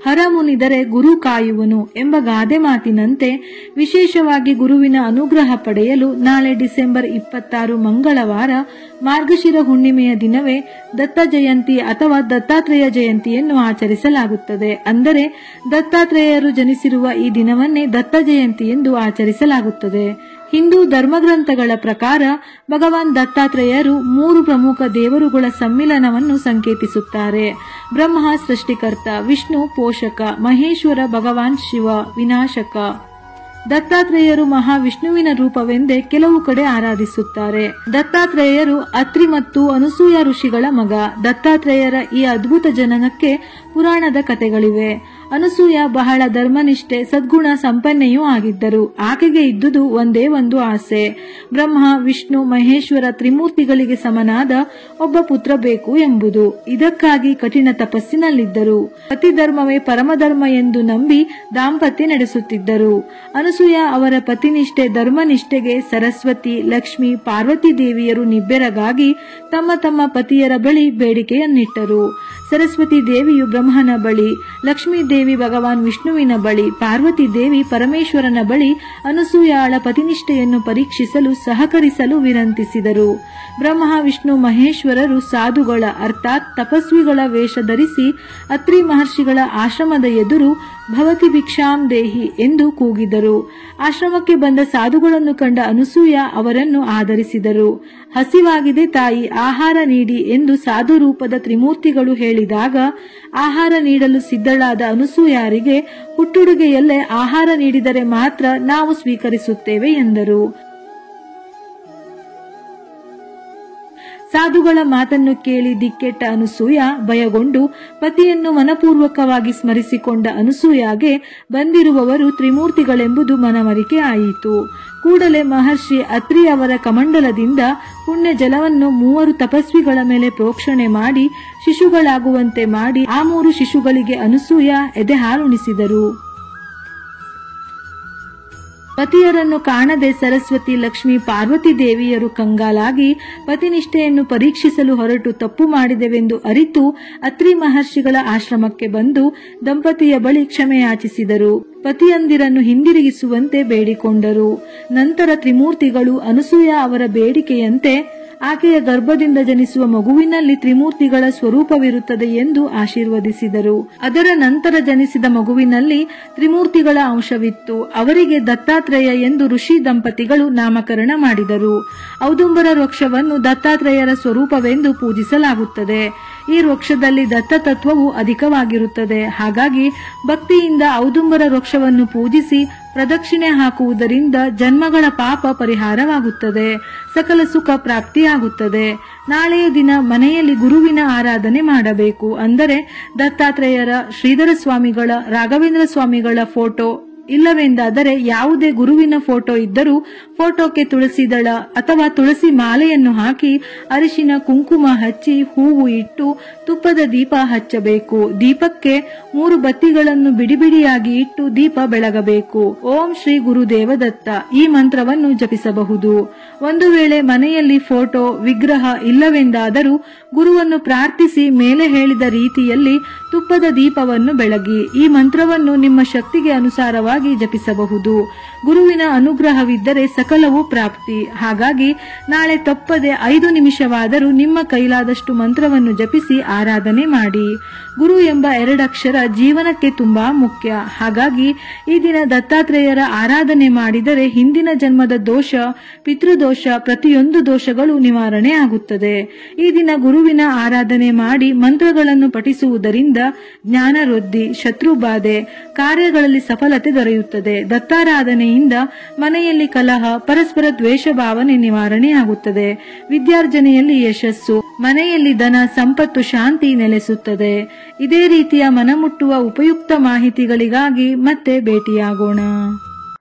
ಹರ ಮುನಿದರೆ ಗುರು ಕಾಯುವನು ಎಂಬ ಗಾದೆ ಮಾತಿನಂತೆ ವಿಶೇಷವಾಗಿ ಗುರುವಿನ ಅನುಗ್ರಹ ಪಡೆಯಲು ನಾಳೆ ಡಿಸೆಂಬರ್ 26 ಮಂಗಳವಾರ ಮಾರ್ಗಶಿರ ಹುಣ್ಣಿಮೆಯ ದಿನವೇ ದತ್ತ ಜಯಂತಿ ಅಥವಾ ದತ್ತಾತ್ರೇಯ ಜಯಂತಿಯನ್ನು ಆಚರಿಸಲಾಗುತ್ತದೆ. ಅಂದರೆ ದತ್ತಾತ್ರೇಯರು ಜನಿಸಿರುವ ಈ ದಿನವನ್ನೇ ದತ್ತ ಜಯಂತಿ ಎಂದು ಆಚರಿಸಲಾಗುತ್ತದೆ. ಹಿಂದೂ ಧರ್ಮಗ್ರಂಥಗಳ ಪ್ರಕಾರ ಭಗವಾನ್ ದತ್ತಾತ್ರೇಯರು 3 ಪ್ರಮುಖ ದೇವರುಗಳ ಸಮ್ಮಿಲನವನ್ನು ಸಂಕೇತಿಸುತ್ತಾರೆ. ಬ್ರಹ್ಮ ಸೃಷ್ಟಿಕರ್ತ, ವಿಷ್ಣು ಪೋಷಕ, ಮಹೇಶ್ವರ ಭಗವಾನ್ ಶಿವ ವಿನಾಶಕ. ದತ್ತಾತ್ರೇಯರು ಮಹಾವಿಷ್ಣುವಿನ ರೂಪವೆಂದೇ ಕೆಲವು ಕಡೆ ಆರಾಧಿಸುತ್ತಾರೆ. ದತ್ತಾತ್ರೇಯರು ಅತ್ರಿ ಮತ್ತು ಅನಸೂಯ ಋಷಿಗಳ ಮಗ. ದತ್ತಾತ್ರೇಯರ ಈ ಅದ್ಭುತ ಜನನಕ್ಕೆ ಪುರಾಣದ ಕಥೆಗಳಿವೆ. ಅನಸೂಯ ಬಹಳ ಧರ್ಮನಿಷ್ಠೆ, ಸದ್ಗುಣ ಸಂಪನ್ನೆಯೂ ಆಗಿದ್ದರು. ಆಕೆಗೆ ಇದ್ದುದು ಒಂದೇ ಒಂದು ಆಸೆ, ಬ್ರಹ್ಮ ವಿಷ್ಣು ಮಹೇಶ್ವರ ತ್ರಿಮೂರ್ತಿಗಳಿಗೆ ಸಮನಾದ ಒಬ್ಬ ಪುತ್ರ ಬೇಕು ಎಂಬುದು. ಇದಕ್ಕಾಗಿ ಕಠಿಣ ತಪಸ್ಸಿನಲ್ಲಿದ್ದರು. ಪತಿ ಧರ್ಮವೇ ಪರಮಧರ್ಮ ಎಂದು ನಂಬಿ ದಾಂಪತ್ಯ ನಡೆಸುತ್ತಿದ್ದರು. ಅನಸೂಯ ಅವರ ಪತಿನಿಷ್ಠೆ ಧರ್ಮನಿಷ್ಠೆಗೆ ಸರಸ್ವತಿ, ಲಕ್ಷ್ಮಿ, ಪಾರ್ವತಿ ದೇವಿಯರು ನಿಬ್ಬೆರಗಾಗಿ ತಮ್ಮ ತಮ್ಮ ಪತಿಯರ ಬಳಿ ಬೇಡಿಕೆಯನ್ನಿಟ್ಟರು. ಸರಸ್ವತಿ ದೇವಿಯು ಬ್ರಹ್ಮನ ಬಳಿ, ಲಕ್ಷ್ಮೀ ದೇವಿ ಭಗವಾನ್ ವಿಷ್ಣುವಿನ ಬಳಿ, ಪಾರ್ವತಿ ದೇವಿ ಪರಮೇಶ್ವರನ ಬಳಿ ಅನಸೂಯಾಳ ಪತಿನಿಷ್ಠೆಯನ್ನು ಪರೀಕ್ಷಿಸಲು ಸಹಕರಿಸಲು ವಿನಂತಿಸಿದರು. ಬ್ರಹ್ಮ ವಿಷ್ಣು ಮಹೇಶ್ವರರು ಸಾಧುಗಳ ಅರ್ಥಾತ್ ತಪಸ್ವಿಗಳ ವೇಷ ಧರಿಸಿ ಅತ್ರಿ ಮಹರ್ಷಿಗಳ ಆಶ್ರಮದ ಎದುರು ಭವತಿ ಭಿಕ್ಷಾಂ ದೇಹಿ ಎಂದು ಕೂಗಿದರು. ಆಶ್ರಮಕ್ಕೆ ಬಂದ ಸಾಧುಗಳನ್ನು ಕಂಡ ಅನಸೂಯ ಅವರನ್ನು ಆದರಿಸಿದರು. ಹಸಿವಾಗಿದೆ ತಾಯಿ, ಆಹಾರ ನೀಡಿ ಎಂದು ಸಾಧು ರೂಪದ ತ್ರಿಮೂರ್ತಿಗಳು ಹೇಳಿದಾಗ ಆಹಾರ ನೀಡಲು ಸಿದ್ಧಳಾದ ಅನಸೂಯಾರಿಗೆ ಹುಟ್ಟುಡುಗೆಯಲ್ಲೇ ಆಹಾರ ನೀಡಿದರೆ ಮಾತ್ರ ನಾವು ಸ್ವೀಕರಿಸುತ್ತೇವೆ ಎಂದರು. ಸಾಧುಗಳ ಮಾತನ್ನು ಕೇಳಿ ದಿಕ್ಕೆಟ್ಟ ಅನಸೂಯ ಭಯಗೊಂಡು ಪತಿಯನ್ನು ಮನಪೂರ್ವಕವಾಗಿ ಸ್ಮರಿಸಿಕೊಂಡ ಅನಸೂಯಾಗೆ ಬಂದಿರುವವರು ತ್ರಿಮೂರ್ತಿಗಳೆಂಬುದು ಮನವರಿಕೆ ಆಯಿತು. ಕೂಡಲೇ ಮಹರ್ಷಿ ಅತ್ರಿ ಅವರ ಕಮಂಡಲದಿಂದ ಪುಣ್ಯ ಜಲವನ್ನು 3 ತಪಸ್ವಿಗಳ ಮೇಲೆ ಪ್ರೋಕ್ಷಣೆ ಮಾಡಿ ಶಿಶುಗಳಾಗುವಂತೆ ಮಾಡಿ ಆ 3 ಶಿಶುಗಳಿಗೆ ಅನಸೂಯ ಎದೆ ಹಾಲುಣಿಸಿದರು. ಪತಿಯರನ್ನು ಕಾಣದೆ ಸರಸ್ವತಿ, ಲಕ್ಷ್ಮಿ, ಪಾರ್ವತಿ ದೇವಿಯರು ಕಂಗಾಲಾಗಿ ಪತಿನಿಷ್ಠೆಯನ್ನು ಪರೀಕ್ಷಿಸಲು ಹೊರಟು ತಪ್ಪು ಮಾಡಿದೆವೆಂದು ಅರಿತು ಅತ್ರಿ ಮಹರ್ಷಿಗಳ ಆಶ್ರಮಕ್ಕೆ ಬಂದು ದಂಪತಿಯ ಬಳಿ ಕ್ಷಮೆಯಾಚಿಸಿದರು. ಪತಿಯಂದಿರನ್ನು ಹಿಂದಿರುಗಿಸುವಂತೆ ಬೇಡಿಕೊಂಡರು. ನಂತರ ತ್ರಿಮೂರ್ತಿಗಳು ಅನಸೂಯ ಅವರ ಬೇಡಿಕೆಯಂತೆ ಆಕೆಯ ಗರ್ಭದಿಂದ ಜನಿಸುವ ಮಗುವಿನಲ್ಲಿ ತ್ರಿಮೂರ್ತಿಗಳ ಸ್ವರೂಪವಿರುತ್ತದೆ ಎಂದು ಆಶೀರ್ವದಿಸಿದರು. ಅದರ ನಂತರ ಜನಿಸಿದ ಮಗುವಿನಲ್ಲಿ ತ್ರಿಮೂರ್ತಿಗಳ ಅಂಶವಿತ್ತು. ಅವರಿಗೆ ದತ್ತಾತ್ರೇಯ ಎಂದು ಋಷಿ ದಂಪತಿಗಳು ನಾಮಕರಣ ಮಾಡಿದರು. ಔದುಂಬರ ವೃಕ್ಷವನ್ನು ದತ್ತಾತ್ರೇಯರ ಸ್ವರೂಪವೆಂದು ಪೂಜಿಸಲಾಗುತ್ತದೆ. ಈ ವೃಕ್ಷದಲ್ಲಿ ದತ್ತತತ್ವವು ಅಧಿಕವಾಗಿರುತ್ತದೆ. ಹಾಗಾಗಿ ಭಕ್ತಿಯಿಂದ ಔದುಂಬರ ವೃಕ್ಷವನ್ನು ಪೂಜಿಸಿ ಪ್ರದಕ್ಷಿಣೆ ಹಾಕುವುದರಿಂದ ಜನ್ಮಗಳ ಪಾಪ ಪರಿಹಾರವಾಗುತ್ತದೆ, ಸಕಲ ಸುಖ ಪ್ರಾಪ್ತಿಯಾಗುತ್ತದೆ. ನಾಳೆಯ ದಿನ ಮನೆಯಲ್ಲಿ ಗುರುವಿನ ಆರಾಧನೆ ಮಾಡಬೇಕು. ಅಂದರೆ ದತ್ತಾತ್ರೇಯರ, ಶ್ರೀಧರ ಸ್ವಾಮಿಗಳ, ರಾಘವೇಂದ್ರ ಸ್ವಾಮಿಗಳ ಫೋಟೋ ಇಲ್ಲವೆಂದಾದರೆ ಯಾವುದೇ ಗುರುವಿನ ಫೋಟೋ ಇದ್ದರೂ ಫೋಟೋಕ್ಕೆ ತುಳಸಿ ದಳ ಅಥವಾ ತುಳಸಿ ಮಾಲೆಯನ್ನು ಹಾಕಿ ಅರಿಶಿನ ಕುಂಕುಮ ಹಚ್ಚಿ ಹೂವು ಇಟ್ಟು ತುಪ್ಪದ ದೀಪ ಹಚ್ಚಬೇಕು. ದೀಪಕ್ಕೆ 3 ಬತ್ತಿಗಳನ್ನು ಬಿಡಿಬಿಡಿಯಾಗಿ ಇಟ್ಟು ದೀಪ ಬೆಳಗಬೇಕು. ಓಂ ಶ್ರೀ ಗುರುದೇವ ದತ್ತ ಈ ಮಂತ್ರವನ್ನು ಜಪಿಸಬಹುದು. ಒಂದು ವೇಳೆ ಮನೆಯಲ್ಲಿ ಫೋಟೋ ವಿಗ್ರಹ ಇಲ್ಲವೆಂದಾದರೂ ಗುರುವನ್ನು ಪ್ರಾರ್ಥಿಸಿ ಮೇಲೆ ಹೇಳಿದ ರೀತಿಯಲ್ಲಿ ತುಪ್ಪದ ದೀಪವನ್ನು ಬೆಳಗಿ ಈ ಮಂತ್ರವನ್ನು ನಿಮ್ಮ ಶಕ್ತಿಗೆ ಅನುಸಾರವಾಗಿ ಜಪಿಸಬಹುದು. ಗುರುವಿನ ಅನುಗ್ರಹವಿದ್ದರೆ ಸಕಲವೂ ಪ್ರಾಪ್ತಿ. ಹಾಗಾಗಿ ನಾಳೆ ತಪ್ಪದೆ 5 ನಿಮಿಷವಾದರೂ ನಿಮ್ಮ ಕೈಲಾದಷ್ಟು ಮಂತ್ರವನ್ನು ಜಪಿಸಿ ಆರಾಧನೆ ಮಾಡಿ. ಗುರು ಎಂಬ 2 ಅಕ್ಷರ ಜೀವನಕ್ಕೆ ತುಂಬಾ ಮುಖ್ಯ. ಹಾಗಾಗಿ ಈ ದಿನ ದತ್ತಾತ್ರೇಯರ ಆರಾಧನೆ ಮಾಡಿದರೆ ಹಿಂದಿನ ಜನ್ಮದ ದೋಷ, ಪಿತೃದೋಷ, ಪ್ರತಿಯೊಂದು ದೋಷಗಳು ನಿವಾರಣೆ ಆಗುತ್ತದೆ. ಈ ದಿನ ಗುರುವಿನ ಆರಾಧನೆ ಮಾಡಿ ಮಂತ್ರಗಳನ್ನು ಪಠಿಸುವುದರಿಂದ ಜ್ಞಾನ ವೃದ್ಧಿ, ಶತ್ರುಬಾಧೆ, ಕಾರ್ಯಗಳಲ್ಲಿ ಸಫಲತೆ ದೊರೆಯುತ್ತದೆ. ದತ್ತಾರಾಧನೆಯಿಂದ ಮನೆಯಲ್ಲಿ ಕಲಹ, ಪರಸ್ಪರ ದ್ವೇಷ ಭಾವನೆ ನಿವಾರಣೆಯಾಗುತ್ತದೆ. ವಿದ್ಯಾರ್ಜನೆಯಲ್ಲಿ ಯಶಸ್ಸು, ಮನೆಯಲ್ಲಿ ಧನ, ಸಂಪತ್ತು, ಶಾಂತಿ ನೆಲೆಸುತ್ತದೆ. ಇದೇ ರೀತಿಯ ಮನಮುಟ್ಟುವ ಉಪಯುಕ್ತ ಮಾಹಿತಿಗಳಿಗಾಗಿ ಮತ್ತೆ ಭೇಟಿಯಾಗೋಣ.